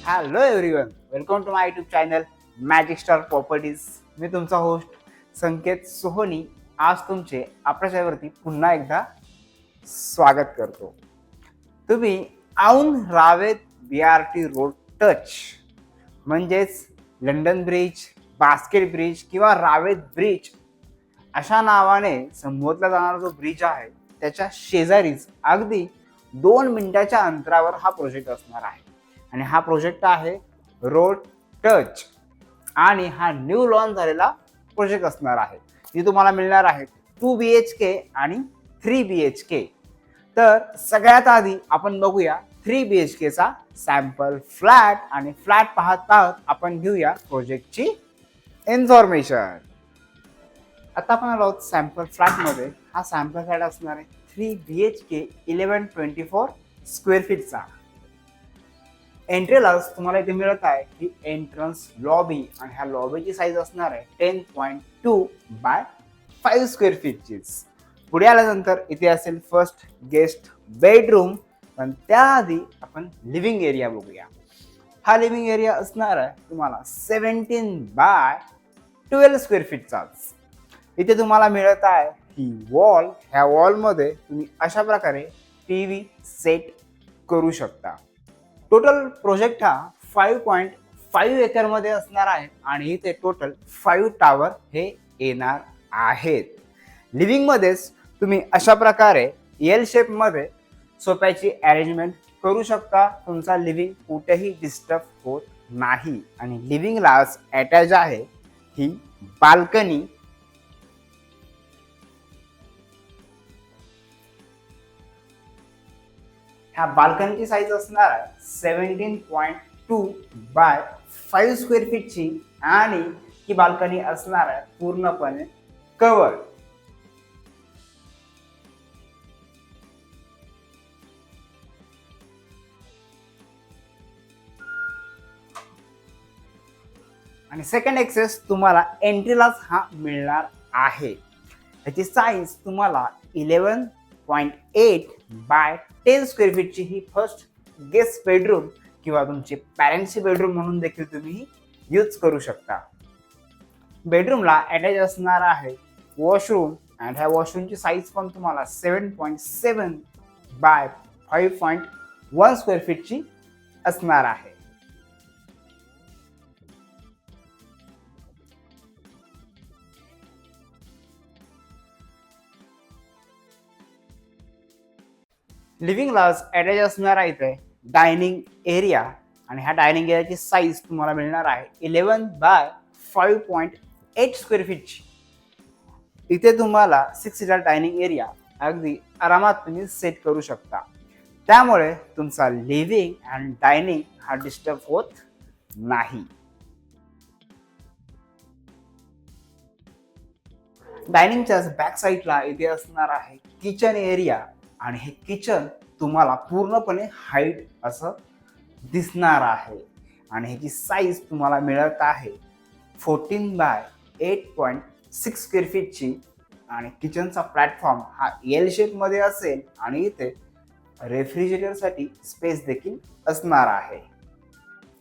Hello everyone, welcome to my YouTube channel magic star properties. मी तुमचा होस्ट संकेत सोहोनी आज तुमचे आपल्या चॅनलवरती पुन्हा एकदा स्वागत करतो. तुम्ही Aundh Ravet BRT road touch म्हणजेच लंडन ब्रिज, बास्केट ब्रिज किंवा रावेत ब्रिज अशा नावाने संबोधला जाणारा जो ब्रिज आहे त्याच्या शेजारीच अगदी 2 मिनिटाच्या अंतरावर हा प्रोजेक्ट असणार आहे. आणि हा प्रोजेक्ट आहे रोड टच आणि हा न्यू लॉन्च झालेला प्रोजेक्ट असणार आहे. जी तुम्हाला मिळणार आहे 2 BHK आणि 3 BHK. तर सगळ्यात आधी आपण बघूया 3 BHKचा सॅम्पल फ्लॅट आणि फ्लॅट पाहत आपण घेऊया प्रोजेक्टची इन्फॉर्मेशन. आता आपण आलो आहोत सॅम्पल फ्लॅटमध्ये. हा सॅम्पल फ्लॅट असणार आहे 3 BHK 1124 स्क्वेअर फीटचा. एंट्रीलाच तुम्हाला इथे मिळत आहे ही एंट्रन्स लॉबी आणि ह्या लॉबीची साईज असणार आहे 10.2 बाय 5 स्क्वेअर फीटची. पुढे आल्यानंतर इथे असेल फर्स्ट गेस्ट बेडरूम. पण त्याआधी आपण लिव्हिंग एरिया बघूया. हा लिव्हिंग एरिया असणार आहे तुम्हाला 17 बाय 12 स्क्वेअर फीटचाच. इथे तुम्हाला मिळत आहे ही वॉल. ह्या वॉलमध्ये तुम्ही अशा प्रकारे TV सेट करू शकता. टोटल प्रोजेक्ट हा 5.5 एकरमध्ये असणार आहे आणि इथे टोटल 5 टावर हे येणार आहेत. लिव्हिंगमध्येच तुम्ही अशा प्रकारे एल शेपमध्ये सोफ्याची अरेंजमेंट करू शकता. तुमचा लिव्हिंग कुठेही डिस्टर्ब होत नाही. आणि लिव्हिंगलाच अटॅच आहे ही बाल्कनी. ह्या बाल्कनीची साईज असणार आहे 17.2 बाय 5 स्क्वेअर फीटची आणि ही बाल्कनी असणार आहे पूर्णपणे कव्हर. आणि सेकंड एक्सेस तुम्हाला एंट्रीलाच हा मिळणार आहे. ह्याची साईज तुम्हाला 11.8 बाय 10 स्क्वेअर फीटची ही फर्स्ट गेस्ट बेडरूम किंवा तुमचे पॅरेंट्सची बेडरूम म्हणून देखील तुम्ही यूज करू शकता. बेडरूमला अटॅच असणार आहे वॉशरूम अँड ह्या वॉशरूमची साईज पण तुम्हाला 7.7 बाय 5.1 स्क्वेअर फीटची असणार आहे. लिव्हिंगलाच अटॅच असणार आहे इथे डायनिंग एरिया आणि ह्या डायनिंग एरियाची साईज तुम्हाला मिळणार आहे 11 बाय 5.8 स्क्वेअर फीटची. इथे तुम्हाला 6 सीटर डायनिंग एरिया अगदी आरामात तुम्ही सेट करू शकता. त्यामुळे तुमचा लिव्हिंग अँड डायनिंग हा डिस्टर्ब होत नाही. डायनिंगच्या बॅक साईडला इथे असणार आहे किचन एरिया आणि हे किचन तुम्हाला पूर्णपणे हाईट असं दिसणार आहे. आणि ह्याची साईज तुम्हाला मिळत आहे 14 बाय 8.6 स्क्वेअर फीटची. आणि किचनचा प्लॅटफॉर्म हा एल शेपमध्ये असेल आणि इथे रेफ्रिजरेटरसाठी स्पेस देखील असणार आहे.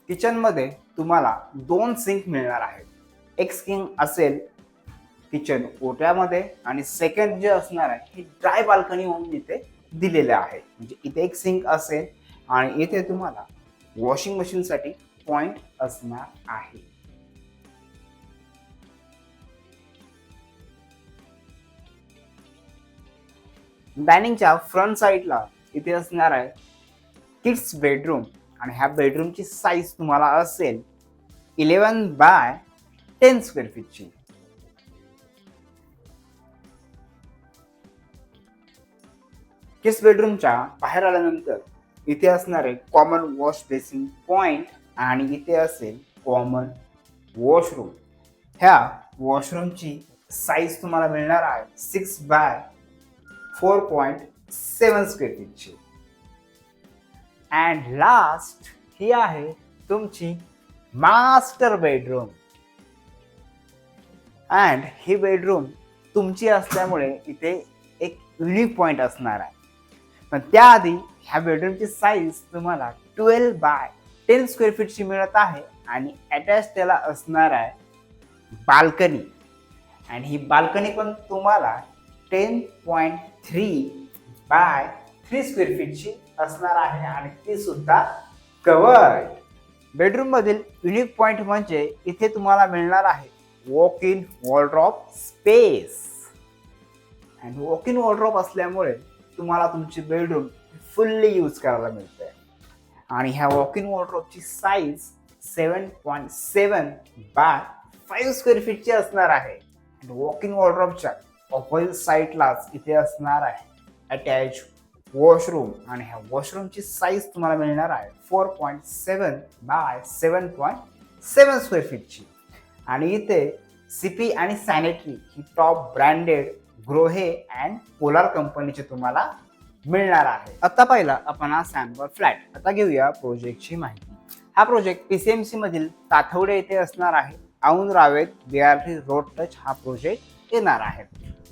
किचनमध्ये तुम्हाला 2 सिंक मिळणार आहेत. एक सिंक असेल किचन ओट्यामध्ये आणि सेकंड जे असणार आहे हे ड्राय बाल्कनी म्हणून इथे दिलेले आहे. म्हणजे इथे एक सिंक असेल आणि इथे तुम्हाला वॉशिंग मशीनसाठी पॉइंट असणार आहे. डायनिंगच्या फ्रंट साईडला इथे असणार आहे किड्स बेडरूम आणि ह्या बेडरूमची साईज तुम्हाला असेल 11 बाय 10 स्क्वेअर फीटची. किड्स बेडरूमच्या बाहेर आल्यानंतर इथे असणारे कॉमन वॉश बेसिन पॉइंट आणि इथे असेल कॉमन वॉशरूम. ह्या वॉशरूमची साईज तुम्हाला मिळणार आहे 6 बाय 4.7 स्क्वेअर फीटची. अँड लास्ट ही आहे तुमची master bedroom. And he bedroom तुमची असल्यामुळे इथे एक युनिक पॉइंट असणार आहे. पण त्याआधी ह्या बेडरूमची साईज तुम्हाला 12 बाय 10 स्क्वेअर फीटची मिळत आहे आणि अटॅच त्याला असणार आहे बाल्कनी. आणि ही बाल्कनी पण तुम्हाला 10.3 बाय 3 स्क्वेअर फीटची असणार आहे आणि ती सुद्धा कवर्ड. बेडरूम मधील युनिक पॉइंट म्हणजे इथे तुम्हाला मिळणार आहे वॉक इन वॉर्डरोब स्पेस. आणि वॉक इन वॉर्डरोब असल्यामुळे तुम्हाला तुमची बेडरूम फुल्ली यूज करायला मिळते. आणि ह्या वॉक इन वॉर्डरोबची साईज 7.7 बाय 5 स्क्वेअर फीटची असणार आहे. वॉक इन वॉर्डरोबच्या ऑपोजिट साईडलाच इथे असणार आहे अटॅच वॉशरूम. आणि ह्या वॉशरूमची साईज तुम्हाला मिळणार आहे 4.7 बाय 7.7 स्क्वेअर फीटची. आणि इथे सीपी आणि sanitary he top branded Grohe and polar कंपनीचे तुम्हाला मिळणार आहे. आता पहिला आपण हा सॅम्पल फ्लॅट. आता घेऊया प्रोजेक्टची माहिती. हा प्रोजेक्ट पीसीएमसी मधील ताथवडे येथे असणार आहे. Aundh Ravet BRT road touch हा प्रोजेक्ट येणार आहे.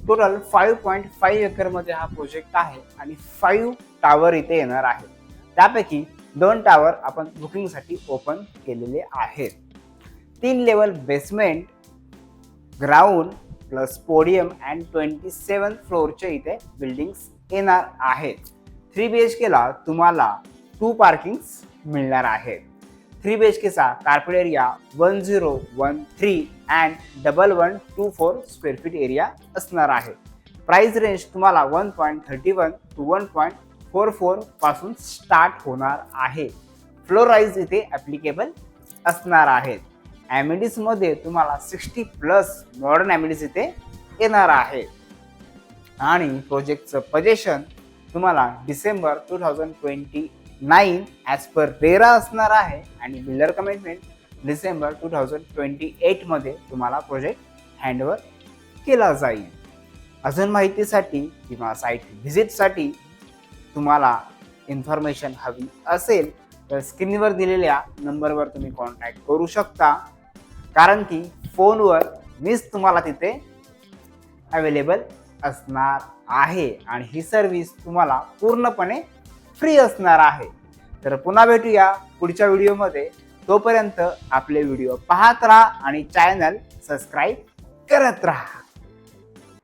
टोटल 5.5 एकर मध्ये हा प्रोजेक्ट आहे आणि 5 टावर इथे येणार आहेत. त्यापैकी 2 टावर आपण बुकिंगसाठी ओपन केलेले आहेत. 3 level basement, ground plus podium and 27 फ्लोअरचे इथे बिल्डिंग्स येणार आहेत. 3 BHK ला तुम्हाला 2 पार्किंग्स मिळणार आहेत. 3 BHK चा carpet area 1013 and 1124 square feet area असणार आहे. प्राइस रेंज तुम्हाला 1.31 to 1.44 पासून स्टार्ट होणार आहे. फ्लोर राईज इथे ॲप्लिकेबल असणार आहेत. ॲमिनिटीज मध्ये तुम्हाला 60+ मॉडर्न ॲमिनिटीज इथे येणार आहे. आणि प्रोजेक्टचं पोझिशन तुम्हाला डिसेंबर 2029 ॲज पर रेरा असणार आहे. आणि बिल्डर कमिटमेंट डिसेंबर 2028 मध्ये तुम्हाला प्रोजेक्ट हँडओव्हर केला जाईल. अजून माहितीसाठी किंवा साईट व्हिजिटसाठी तुम्हाला इन्फॉर्मेशन हवी असेल तर स्क्रीनवर दिलेल्या नंबरवर तुम्ही कॉन्टॅक्ट करू शकता. कारण की फोनवर मीच तुम्हाला तिथे अवेलेबल असणार आहे आणि ही सर्व्हिस तुम्हाला पूर्णपणे फ्री असणार आहे. तर पुन्हा भेटूया पुढच्या व्हिडिओमध्ये. तोपर्यंत आपले व्हिडिओ पाहत राहा आणि चॅनल सबस्क्राईब करत राहा.